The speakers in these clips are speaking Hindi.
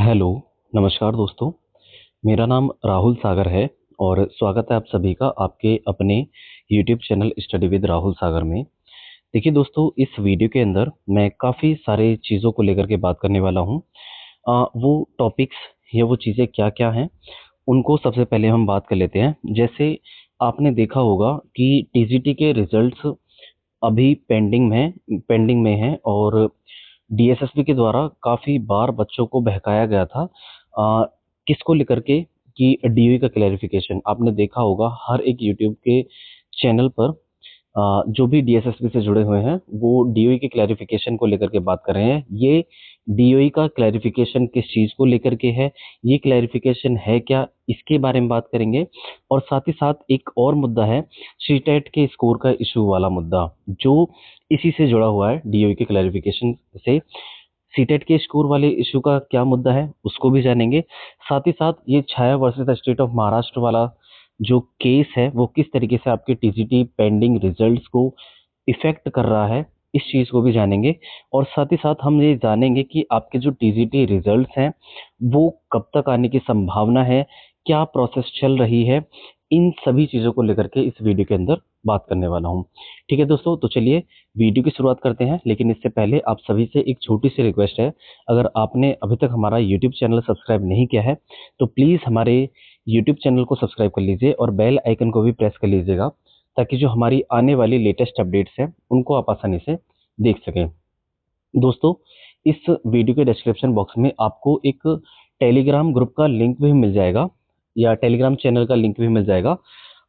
हेलो, नमस्कार दोस्तों। मेरा नाम राहुल सागर है और स्वागत है आप सभी का आपके अपने YouTube channel study with Rahul Sagar में। देखिए दोस्तों, इस वीडियो के अंदर मैं काफ़ी सारे चीज़ों को लेकर के बात करने वाला हूँ। वो टॉपिक्स या वो चीज़ें क्या-क्या हैं, उनको सबसे पहले हम बात कर लेते हैं। जैसे आपने देखा होगा कि टीजीटी के रिजल्ट्स अभी पेंडिंग में हैं और डीएसएसबी के द्वारा काफ़ी बार बच्चों को बहकाया गया था। किसको लेकर के कि डीओई का क्लैरिफिकेशन आपने देखा होगा हर एक यूट्यूब के चैनल पर। जो भी डीएसएसबी से जुड़े हुए हैं वो डीओई के क्लैरिफिकेशन को लेकर के बात कर रहे हैं। ये डीओई का क्लैरिफिकेशन किस चीज़ को लेकर के है, ये क्लैरिफिकेशन है क्या, इसके बारे में बात करेंगे। और साथ ही साथ एक और मुद्दा है सीटेट के स्कोर का इशू वाला मुद्दा, जो इसी से जुड़ा हुआ है डीओई के क्लैरिफिकेशन से। सीटेट के स्कोर वाले इशू का क्या मुद्दा है उसको भी जानेंगे। साथ ही साथ ये छाया वर्सेस स्टेट ऑफ महाराष्ट्र वाला जो केस है वो किस तरीके से आपके टीजीटी पेंडिंग रिजल्ट्स को इफेक्ट कर रहा है, इस चीज़ को भी जानेंगे। और साथ ही साथ हम ये जानेंगे कि आपके जो टीजीटी रिजल्ट्स हैं वो कब तक आने की संभावना है, क्या प्रोसेस चल रही है, इन सभी चीज़ों को लेकर के इस वीडियो के अंदर बात करने वाला हूँ। ठीक है दोस्तों, तो चलिए वीडियो की शुरुआत करते हैं। लेकिन इससे पहले आप सभी से एक छोटी सी रिक्वेस्ट है, अगर आपने अभी तक हमारा यूट्यूब चैनल सब्सक्राइब नहीं किया है तो प्लीज़ हमारे यूट्यूब चैनल को सब्सक्राइब कर लीजिए और बेल आइकन को भी प्रेस कर लीजिएगा, ताकि जो हमारी आने वाली लेटेस्ट अपडेट्स हैं उनको आप आसानी से देख सकें। दोस्तों, इस वीडियो के डिस्क्रिप्शन बॉक्स में आपको एक टेलीग्राम ग्रुप का लिंक भी मिल जाएगा या टेलीग्राम चैनल का लिंक भी मिल जाएगा।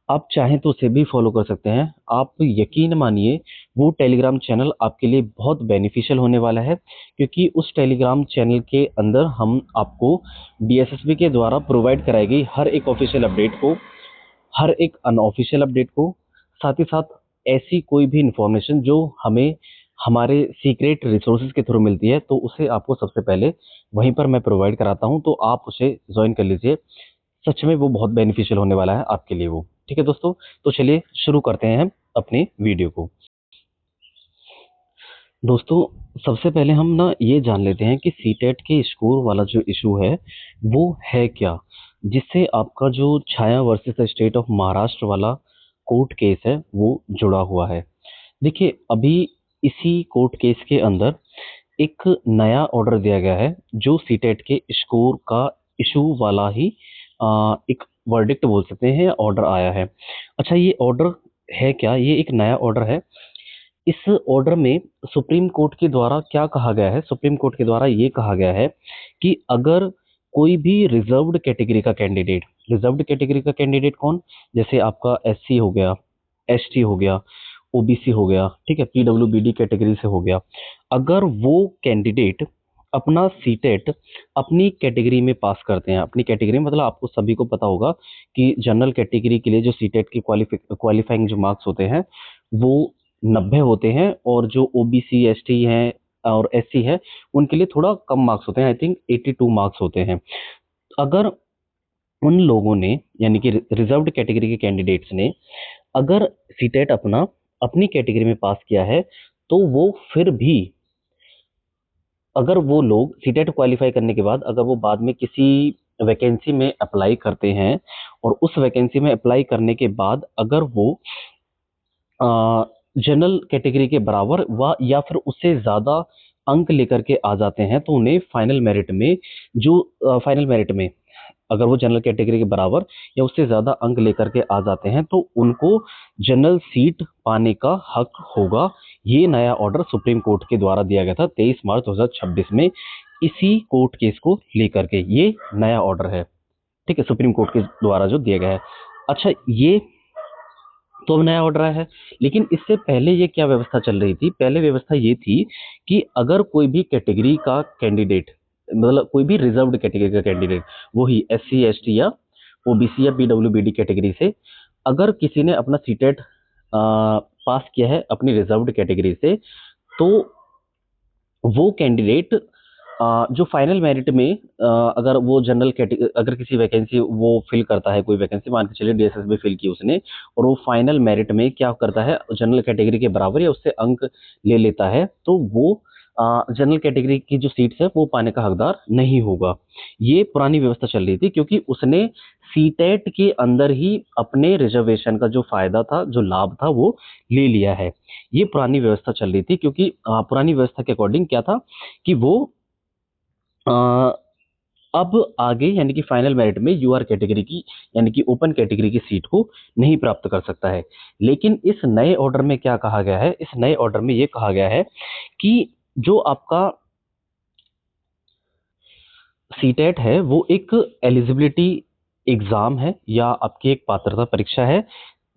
आप चाहें तो उसे भी फॉलो कर सकते हैं। आप यकीन मानिए वो टेलीग्राम चैनल आपके लिए बहुत बेनिफिशियल होने वाला है, क्योंकि उस टेलीग्राम चैनल के अंदर हम आपको डीएसएसबी के द्वारा प्रोवाइड कराई गई हर एक ऑफिशियल अपडेट को, हर एक अनऑफिशियल अपडेट को, साथ ही साथ ऐसी कोई भी इंफॉर्मेशन जो हमें हमारे सीक्रेट रिसोर्सेज के थ्रू मिलती है तो उसे आपको सबसे पहले वहीं पर मैं प्रोवाइड कराता हूं, तो आप उसे ज्वाइन कर लीजिए। सच में वो बहुत बेनिफिशियल होने वाला है आपके लिए वो। ठीक है दोस्तों, तो चलिए शुरू करते हैं हम अपने वीडियो को। दोस्तों, सबसे पहले हम ना ये जान लेते हैं कि सीटेट के स्कोर वाला जो इशू है वो है क्या, जिससे आपका जो छाया वर्सेस स्टेट ऑफ महाराष्ट्र वाला कोर्ट केस है वो जुड़ा हुआ है। देखिए, अभी इसी कोर्ट केस के अंदर एक नया ऑर्डर दिया गया है जो सीटेट के स्कोर का इशू वाला ही एक वर्डिक्ट बोल सकते हैं, ऑर्डर आया है। अच्छा, ये ऑर्डर है क्या? ये एक नया ऑर्डर है। इस ऑर्डर में सुप्रीम कोर्ट के द्वारा क्या कहा गया है? सुप्रीम कोर्ट के द्वारा ये कहा गया है कि अगर कोई भी रिजर्व्ड कैटेगरी का कैंडिडेट कौन? जैसे आपका एससी हो गया, एसटी हो गया, ओबीसी हो गया, ठीक है, पीडब्ल्यूबीडी कैटेगरी से हो गया। अगर वो कैंडिडेट अपना सीटेट अपनी कैटेगरी में पास करते हैं, अपनी कैटेगरी में मतलब आपको सभी को पता होगा कि जनरल कैटेगरी के लिए जो सीटेट के क्वालिफाइंग जो मार्क्स होते हैं वो 90 होते हैं, और जो ओबीसी एसटी हैं और एससी है उनके लिए थोड़ा कम मार्क्स होते हैं, आई थिंक 82 मार्क्स होते हैं। अगर उन लोगों ने, यानी कि रिजर्व्ड कैटेगरी के कैंडिडेट्स ने, अगर सीटेट अपना अपनी कैटेगरी में पास किया है तो वो फिर भी, अगर वो लोग सीटेट क्वालिफाई करने के बाद अगर वो बाद में किसी वैकेंसी में अप्लाई करते हैं और उस वैकेंसी में अप्लाई करने के बाद अगर वो जनरल कैटेगरी के बराबर व या फिर उससे ज़्यादा अंक लेकर के आ जाते हैं तो उन्हें फाइनल मेरिट में अगर वो जनरल कैटेगरी के बराबर या उससे ज़्यादा अंक लेकर के आ जाते हैं तो उनको जनरल सीट पाने का हक होगा। ये नया ऑर्डर सुप्रीम कोर्ट के द्वारा दिया गया था 23 मार्च 2026 में, इसी कोर्ट केस को लेकर के ये नया ऑर्डर है। ठीक है, सुप्रीम कोर्ट के द्वारा जो दिया गया है। अच्छा, ये तो अब नया ऑर्डर आया है, लेकिन इससे पहले ये क्या व्यवस्था चल रही थी? पहले व्यवस्था ये थी कि अगर कोई भी कैटेगरी का कैंडिडेट, मतलब कोई भी रिजर्व्ड कैटेगरी का कैंडिडेट, वो ही एससी एसटी या ओबीसी या पीडब्ल्यूबीडी कैटेगरी से, अगर किसी ने अपना सीटेट पास किया है अपनी रिजर्व्ड कैटेगरी से, तो वो कैंडिडेट जो फाइनल मेरिट में अगर वो जनरल कैटेगरी, अगर किसी वैकेंसी वो फिल करता है, कोई वैकेंसी मान के चलिए डीएसएस में फिल की उसने, और वो फाइनल मेरिट में क्या करता है, जनरल कैटेगरी के बराबर या उससे अंक ले लेता है, तो वो जनरल कैटेगरी की जो सीट्स है वो पाने का हकदार नहीं होगा। ये पुरानी व्यवस्था चल रही थी क्योंकि उसने सीटेट के अंदर ही अपने रिजर्वेशन का जो फायदा था, जो लाभ था, वो ले लिया है। ये पुरानी व्यवस्था चल रही थी क्योंकि पुरानी व्यवस्था के अकॉर्डिंग क्या था कि वो अ, अब आगे यानी कि फाइनल मेरिट में यूआर कैटेगरी की यानी कि ओपन कैटेगरी की सीट को नहीं प्राप्त कर सकता है। लेकिन इस नए ऑर्डर में क्या कहा गया है, इस नए ऑर्डर में ये कहा गया है कि जो आपका सीटेट है वो एक एलिजिबिलिटी एग्जाम है या आपकी एक पात्रता परीक्षा है,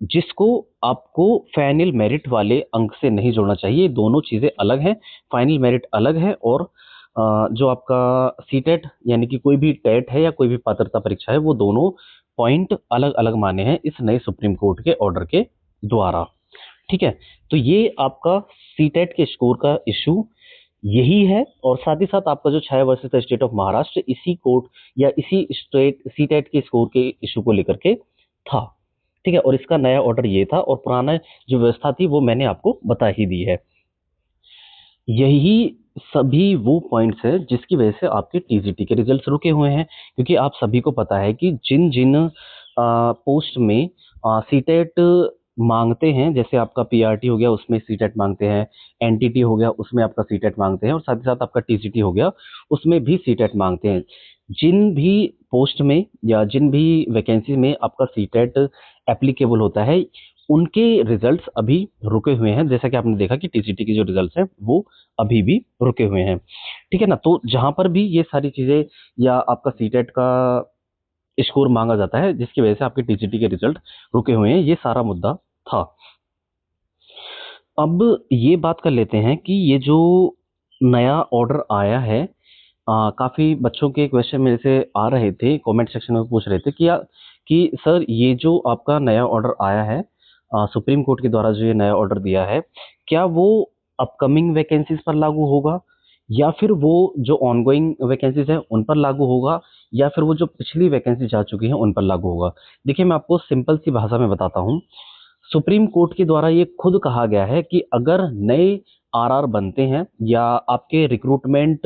जिसको आपको फाइनल मेरिट वाले अंक से नहीं जोड़ना चाहिए। दोनों चीजें अलग हैं। फाइनल मेरिट अलग है और जो आपका सीटेट यानी कि कोई भी टेट है या कोई भी पात्रता परीक्षा है, वो दोनों पॉइंट अलग अलग माने हैं इस नए सुप्रीम कोर्ट के ऑर्डर के द्वारा। ठीक है, तो ये आपका सीटेट के स्कोर का इशू यही है। और साथ ही साथ आपका जो 6 versus the state of Maharashtra इसी कोर्ट या इसी स्टेट सीटेट के स्कोर के इशू को लेकर के था। ठीक है, और इसका नया ऑर्डर ये था और पुराना जो व्यवस्था थी वो मैंने आपको बता ही दी है। यही सभी वो पॉइंट्स है जिसकी वजह से आपके टीजीटी के रिजल्ट्स रुके हुए हैं, क्योंकि आप सभी को पता है कि जिन जिन पोस्ट में सीटेट मांगते हैं, जैसे आपका पीआरटी हो गया उसमें सीटेट मांगते हैं, एनटीटी हो गया उसमें आपका सीटेट मांगते हैं, और साथ ही साथ आपका टीजीटी हो गया उसमें भी सीटेट मांगते हैं। जिन भी पोस्ट में या जिन भी वैकेंसी में आपका सीटेट एप्लीकेबल होता है, उनके रिजल्ट्स अभी रुके हुए हैं। जैसा कि आपने देखा कि टीजीटी के जो रिजल्ट्स हैं वो अभी भी रुके हुए हैं। ठीक है ना, तो जहां पर भी ये सारी चीजें या आपका सीटेट का स्कोर मांगा जाता है जिसकी वजह से आपके टीजीटी के रिजल्ट रुके हुए हैं, ये सारा मुद्दा था। अब ये बात कर लेते हैं कि ये जो नया ऑर्डर आया है, काफी बच्चों के क्वेश्चन मेरे से आ रहे थे, कमेंट सेक्शन में पूछ रहे थे कि सर ये जो आपका नया ऑर्डर आया है, सुप्रीम कोर्ट के द्वारा जो ये नया ऑर्डर दिया है, क्या वो अपकमिंग वैकेंसीज पर लागू होगा या फिर वो जो ऑनगोइंग वैकेंसीज है उन पर लागू होगा या फिर वो जो पिछली वैकेंसी जा चुकी है उन पर लागू होगा? देखिए, मैं आपको सिंपल सी भाषा में बताता हूँ। सुप्रीम कोर्ट के द्वारा ये खुद कहा गया है कि अगर नए आरआर बनते हैं या आपके रिक्रूटमेंट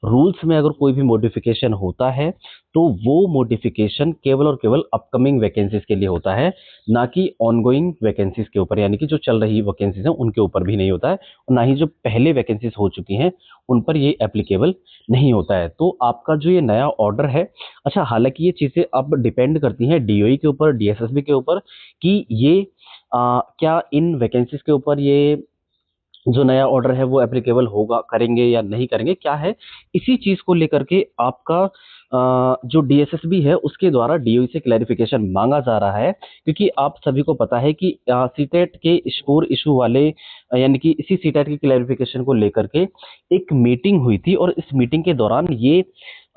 रूल्स में अगर कोई भी मॉडिफिकेशन होता है, तो वो मॉडिफिकेशन केवल और केवल अपकमिंग वैकेंसीज के लिए होता है, ना कि ऑनगोइंग वैकेंसीज के ऊपर, यानी कि जो चल रही वैकेंसीज हैं उनके ऊपर भी नहीं होता है, और ना ही जो पहले वैकेंसीज हो चुकी हैं उन पर ये एप्लीकेबल नहीं होता है। तो आपका जो ये नया ऑर्डर है, अच्छा, हालांकि ये चीज़ें अब डिपेंड करती हैं डीओई के ऊपर, डीएसएसबी के ऊपर, कि ये क्या इन वैकेंसीज के ऊपर ये जो नया ऑर्डर है वो एप्लीकेबल होगा, करेंगे या नहीं करेंगे, क्या है, इसी चीज को लेकर के आपका जो डीएसएसबी है उसके द्वारा डीओई से क्लैरिफिकेशन मांगा जा रहा है। क्योंकि आप सभी को पता है कि सीटेट के स्कोर इशू वाले यानी कि इसी सीटेट की क्लैरिफिकेशन को लेकर के एक मीटिंग हुई थी, और इस मीटिंग के दौरान ये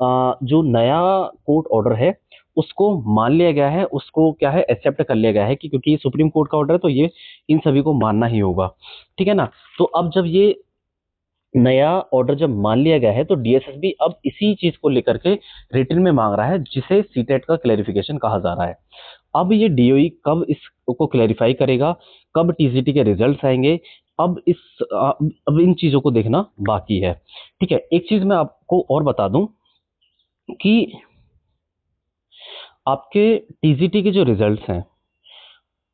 जो नया कोर्ट ऑर्डर है उसको मान लिया गया है, उसको क्या है, एक्सेप्ट कर लिया गया है कि क्योंकि ये सुप्रीम कोर्ट का ऑर्डर है तो ये इन सभी को मानना ही होगा। ठीक है ना, तो अब जब ये नया ऑर्डर जब मान लिया गया है तो डीएसएसबी अब इसी चीज को लेकर के रिटन में मांग रहा है, जिसे सीटेट का क्लैरिफिकेशन कहा जा रहा है। अब ये डीओई कब इसको क्लैरिफाई करेगा, कब टीजीटी के रिजल्ट्स आएंगे, अब इन चीजों को देखना बाकी है। ठीक है, एक चीज मैं आपको और बता दूं कि आपके टीजीटी के जो रिजल्ट्स हैं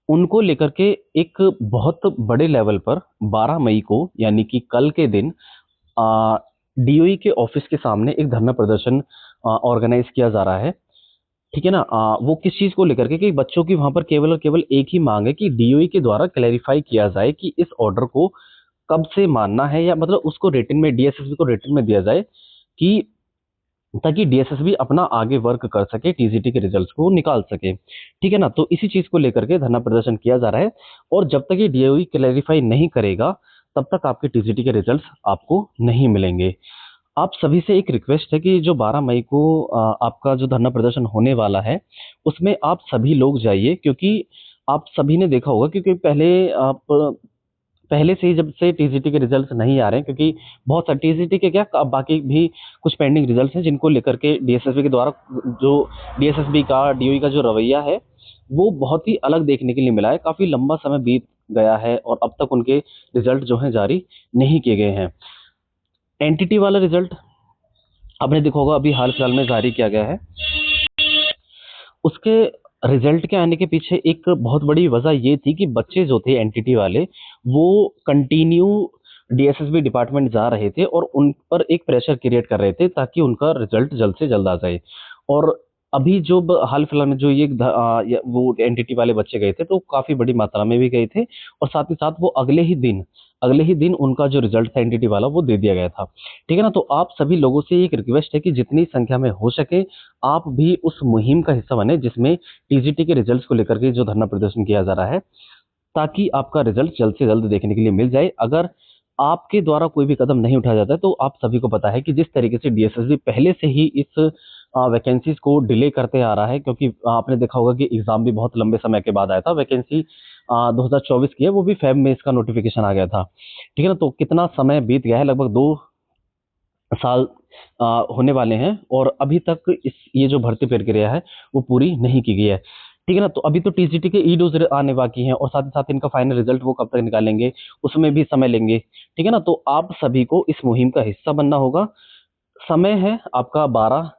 उनको लेकर के एक बहुत बड़े लेवल पर 12 मई को यानी कि कल के दिन डीओई के ऑफिस के सामने एक धरना प्रदर्शन ऑर्गेनाइज किया जा रहा है। ठीक है ना, वो किस चीज को लेकर के कि बच्चों की वहां पर केवल और केवल एक ही मांग है कि डीओई के द्वारा क्लैरिफाई किया जाए कि इस ऑर्डर को कब से मानना है, या मतलब उसको रिटन में डीएसएसबी को रिटन में दिया जाए कि ताकि डीएसएसबी अपना आगे वर्क कर सके, टीजीटी के रिजल्ट्स को निकाल सके। ठीक है ना, तो इसी चीज को लेकर के धरना प्रदर्शन किया जा रहा है, और जब तक ये डीओई क्लैरिफाई नहीं करेगा तब तक आपके टीजीटी के रिजल्ट्स आपको नहीं मिलेंगे। आप सभी से एक रिक्वेस्ट है कि जो 12 मई को आपका जो धरना प्रदर्शन होने वाला है उसमें आप सभी लोग जाइए, क्योंकि आप सभी ने देखा होगा, क्योंकि पहले से ही जब से टीजीटी के रिजल्ट्स नहीं आ रहे हैं, क्योंकि बहुत सारे टीजीटी के क्या बाकी भी कुछ पेंडिंग रिजल्ट्स हैं जिनको लेकर के डीएसएसबी के द्वारा जो डीएसएसबी का डीओई का जो रवैया है वो बहुत ही अलग देखने के लिए मिला है। काफी लंबा समय बीत गया है और अब तक उनके रिजल्ट जो हैं जारी नहीं किए गए हैं। एनटीटी वाला रिजल्ट आपने देखा होगा अभी हाल फिलहाल में जारी किया गया है। उसके रिजल्ट के आने के पीछे एक बहुत बड़ी वजह ये थी कि बच्चे जो थे एनटीटी वाले वो कंटिन्यू डीएसएसबी डिपार्टमेंट जा रहे थे और उन पर एक प्रेशर क्रिएट कर रहे थे ताकि उनका रिजल्ट जल्द से जल्द आ जाए। और अभी जो हाल फिलहाल में जो वो एनटीटी वाले बच्चे गए थे तो काफी बड़ी मात्रा में भी गए थे और साथ ही साथ वो अगले ही दिन उनका जो रिजल्ट था एनटीटी वाला वो दे दिया गया था। ठीक है ना। तो आप सभी लोगों से एक रिक्वेस्ट है कि जितनी संख्या में हो सके आप भी उस मुहिम का हिस्सा बने जिसमें टीजीटी के रिजल्ट्स को लेकर के जो धरना प्रदर्शन किया जा रहा है, ताकि आपका रिजल्ट जल्द से जल्द देखने के लिए मिल जाए। अगर आपके द्वारा कोई भी कदम नहीं उठाया जाता है तो आप सभी को पता है कि जिस तरीके से डीएसएसबी पहले से ही इस वैकेंसीज को डिले करते आ रहा है, क्योंकि आपने देखा होगा कि एग्जाम भी बहुत लंबे समय के बाद आया था। वैकेंसी 2024 की है, वो भी फेब में इसका नोटिफिकेशन आ गया था। ठीक है ना। तो कितना समय बीत गया है, लगभग 2 साल होने वाले हैं और अभी तक ये जो भर्ती प्रक्रिया है वो पूरी नहीं की गई है। ठीक है ना। तो अभी तो टीजीटी के ई डोज आने बाकी हैं और साथ ही साथ इनका फाइनल रिजल्ट वो कब तक निकालेंगे उसमें भी समय लेंगे। ठीक है ना। तो आप सभी को इस मुहिम का हिस्सा बनना होगा। समय है आपका 12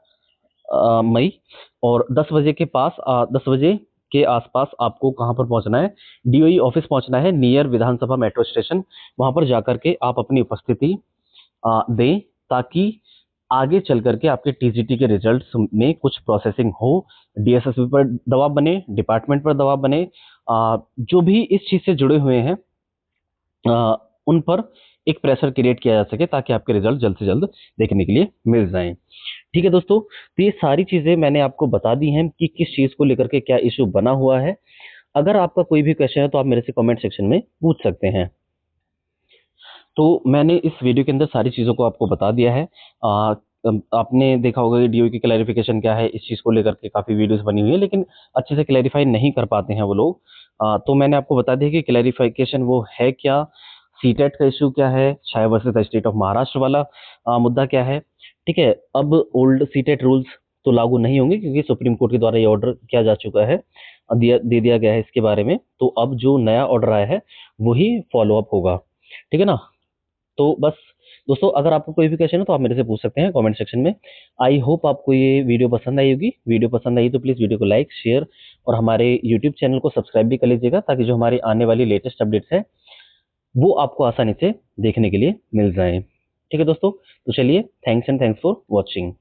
मई और 10 बजे के आसपास आपको कहाँ पर पहुंचना है, डीओई ऑफिस पहुंचना है नियर विधानसभा मेट्रो स्टेशन। वहां पर जाकर के आप अपनी उपस्थिति दें ताकि आगे चल करके आपके टीजीटी के रिजल्ट्स में कुछ प्रोसेसिंग हो, डीएसएसबी पर दबाव बने, डिपार्टमेंट पर दबाव बने, जो भी इस चीज से जुड़े हुए हैं उन पर एक प्रेशर क्रिएट किया जा सके ताकि आपके रिजल्ट जल्द से जल्द देखने के लिए मिल जाएं। ठीक है दोस्तों, तो ये सारी चीजें मैंने आपको बता दी हैं कि किस चीज को लेकर के क्या इशू बना हुआ है। अगर आपका कोई भी क्वेश्चन है तो आप मेरे से कमेंट सेक्शन में पूछ सकते हैं। तो मैंने इस वीडियो के अंदर सारी चीज़ों को आपको बता दिया है। आपने देखा होगा कि डीओ की क्लैरिफिकेशन क्या है, इस चीज़ को लेकर के काफ़ी वीडियोस बनी हुई है लेकिन अच्छे से क्लैरिफाई नहीं कर पाते हैं वो लोग। तो मैंने आपको बता दिया कि क्लैरिफिकेशन वो है क्या, सीटेट का इशू क्या है, Shah versus state of Maharashtra वाला मुद्दा क्या है। ठीक है। अब ओल्ड सीटेट रूल्स तो लागू नहीं होंगे क्योंकि सुप्रीम कोर्ट के द्वारा ये ऑर्डर किया जा चुका है, दे दिया गया है इसके बारे में। तो अब जो नया ऑर्डर आया है वही फॉलो अप होगा। ठीक है ना। तो बस दोस्तों, अगर आपको कोई भी क्वेश्चन है तो आप मेरे से पूछ सकते हैं कमेंट सेक्शन में। आई होप आपको ये वीडियो पसंद आई होगी। वीडियो पसंद आई तो प्लीज़ वीडियो को लाइक, शेयर और हमारे यूट्यूब चैनल को सब्सक्राइब भी कर लीजिएगा ताकि जो हमारी आने वाली लेटेस्ट अपडेट्स है वो आपको आसानी से देखने के लिए मिल जाए। ठीक है दोस्तों, तो चलिए, थैंक्स फॉर वॉचिंग।